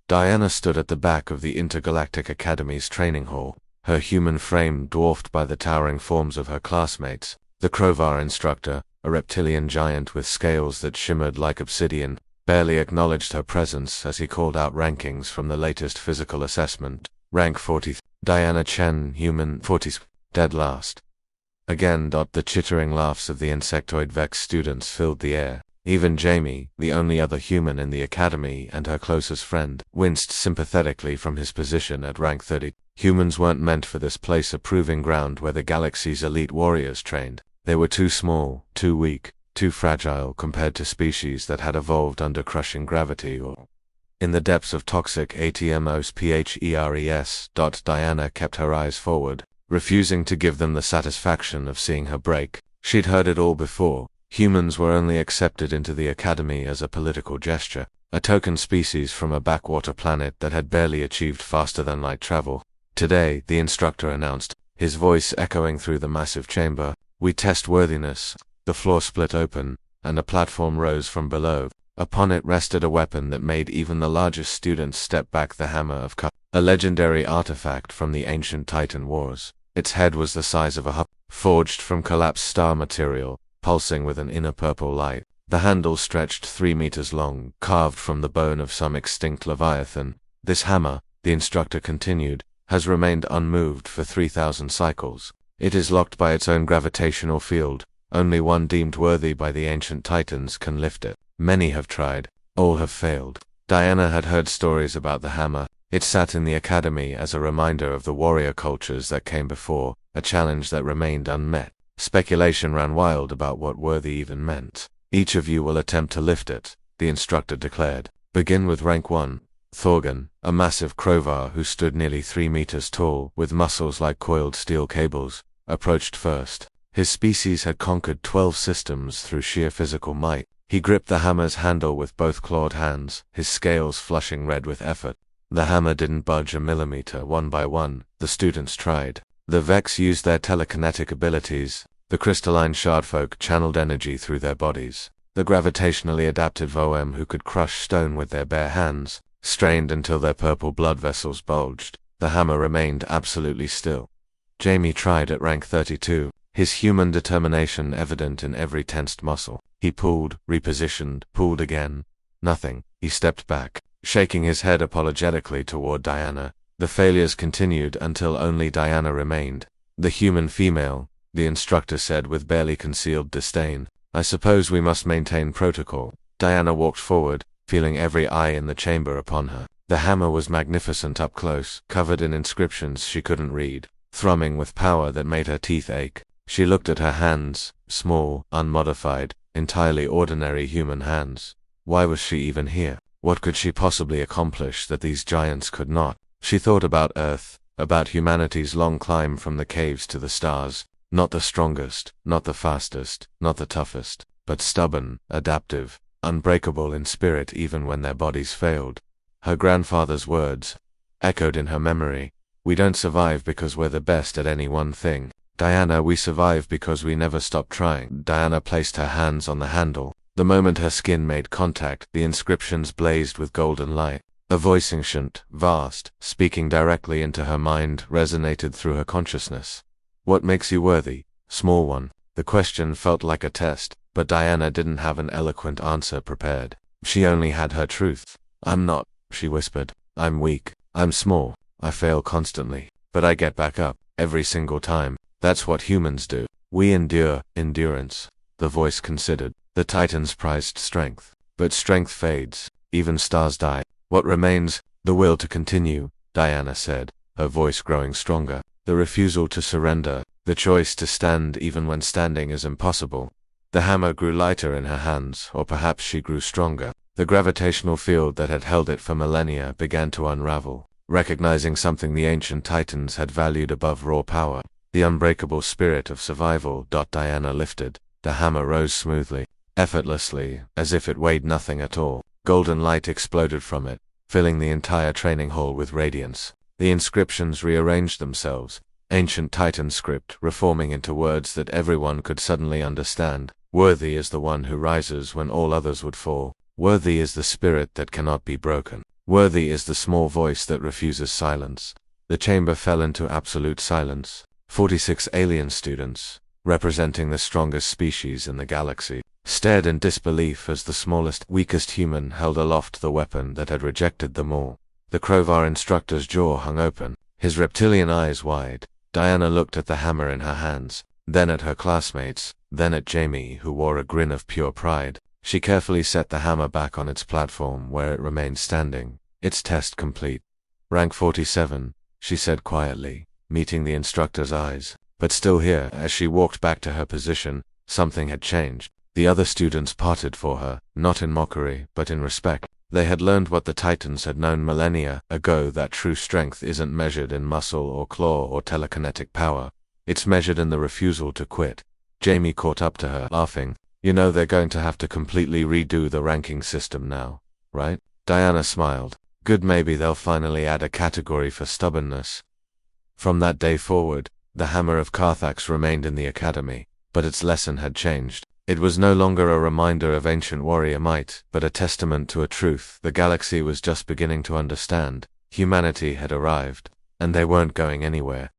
Diana stood at the back of the Intergalactic Academy's training hall, her human frame dwarfed by the towering forms of her classmates. The Crowvar instructor, a reptilian giant with scales that shimmered like obsidian, barely acknowledged her presence as he called out rankings from the latest physical assessment. Rank 40. Diana Chen, human 40, dead last. Again. The chittering laughs of the insectoid Vex students filled the air. Even Jamie, the only other human in the academy and her closest friend, winced sympathetically from his position at rank 30. Humans weren't meant for this place, a proving ground where the galaxy's elite warriors trained. They were too small, too weak, too fragile compared to species that had evolved under crushing gravity or in the depths of toxic ATMOs PHERES. Diana kept her eyes forward, refusing to give them the satisfaction of seeing her break. She'd heard it all before. Humans were only accepted into the academy as a political gesture, a token species from a backwater planet that had barely achieved faster-than-light travel. Today, the instructor announced, his voice echoing through the massive chamber, "We test worthiness." The floor split open, and a platform rose from below. Upon it rested a weapon that made even the largest students step back, the Hammer of Ka, a legendary artifact from the ancient Titan Wars. Its head was the size of a hub, forged from collapsed star material, pulsing with an inner purple light. The handle stretched 3 meters long, carved from the bone of some extinct leviathan. This hammer, the instructor continued, has remained unmoved for 3,000 cycles. It is locked by its own gravitational field. Only one deemed worthy by the ancient Titans can lift it. Many have tried. All have failed. Diana had heard stories about the hammer. It sat in the academy as a reminder of the warrior cultures that came before, a challenge that remained unmet. Speculation ran wild about what worthy even meant. "Each of you will attempt to lift it," the instructor declared. "Begin with rank 1. Thorgan, a massive crowvar who stood nearly 3 meters tall, with muscles like coiled steel cables, approached first. His species had conquered 12 systems through sheer physical might. He gripped the hammer's handle with both clawed hands, his scales flushing red with effort. The hammer didn't budge a millimeter. One by one, the students tried. The Vex used their telekinetic abilities. The crystalline shardfolk channeled energy through their bodies. The gravitationally adapted Voem, who could crush stone with their bare hands, strained until their purple blood vessels bulged. The hammer remained absolutely still. Jamie tried at rank 32, his human determination evident in every tensed muscle. He pulled, repositioned, pulled again. Nothing. He stepped back, shaking his head apologetically toward Diana. The failures continued until only Diana remained. "The human female," the instructor said with barely concealed disdain. "I suppose we must maintain protocol." Diana walked forward, feeling every eye in the chamber upon her. The hammer was magnificent up close, covered in inscriptions she couldn't read, thrumming with power that made her teeth ache. She looked at her hands, small, unmodified, entirely ordinary human hands. Why was she even here? What could she possibly accomplish that these giants could not? She thought about Earth, about humanity's long climb from the caves to the stars. Not the strongest, not the fastest, not the toughest, but stubborn, adaptive, unbreakable in spirit even when their bodies failed. Her grandfather's words echoed in her memory. "We don't survive because we're the best at any one thing. Diana, we survive because we never stop trying." Diana placed her hands on the handle. The moment her skin made contact, the inscriptions blazed with golden light. A voice, ancient, vast, speaking directly into her mind, resonated through her consciousness. "What makes you worthy, small one?" The question felt like a test, but Diana didn't have an eloquent answer prepared. She only had her truth. "I'm not," she whispered. "I'm weak. I'm small. I fail constantly. But I get back up, every single time. That's what humans do. We endure, endurance." The voice considered. "The Titans prized strength. But strength fades. Even stars die. What remains? The will to continue," Diana said, her voice growing stronger. "The refusal to surrender. The choice to stand even when standing is impossible." The hammer grew lighter in her hands, or perhaps she grew stronger. The gravitational field that had held it for millennia began to unravel, recognizing something the ancient Titans had valued above raw power. The unbreakable spirit of survival. Diana lifted. The hammer rose smoothly, effortlessly, as if it weighed nothing at all. Golden light exploded from it, filling the entire training hall with radiance. The inscriptions rearranged themselves, ancient Titan script reforming into words that everyone could suddenly understand. "Worthy is the one who rises when all others would fall. Worthy is the spirit that cannot be broken." Worthy is the small voice that refuses silence. The chamber fell into absolute silence. 46 alien students, representing the strongest species in the galaxy, stared in disbelief as the smallest, weakest human held aloft the weapon that had rejected them all. The Crovar instructor's jaw hung open, his reptilian eyes wide. Diana looked at the hammer in her hands, then at her classmates, then at Jamie, who wore a grin of pure pride. She carefully set the hammer back on its platform where it remained standing. Its test complete. Rank 47, she said quietly, meeting the instructor's eyes. But still here, as she walked back to her position, something had changed. The other students parted for her, not in mockery, but in respect. They had learned what the Titans had known millennia ago, that true strength isn't measured in muscle or claw or telekinetic power. It's measured in the refusal to quit. Jamie caught up to her, laughing. You know they're going to have to completely redo the ranking system now, right? Diana smiled. Good, maybe they'll finally add a category for stubbornness. From that day forward, the Hammer of Carthax remained in the academy, but its lesson had changed. It was no longer a reminder of ancient warrior might, but a testament to a truth the galaxy was just beginning to understand. Humanity had arrived, and they weren't going anywhere.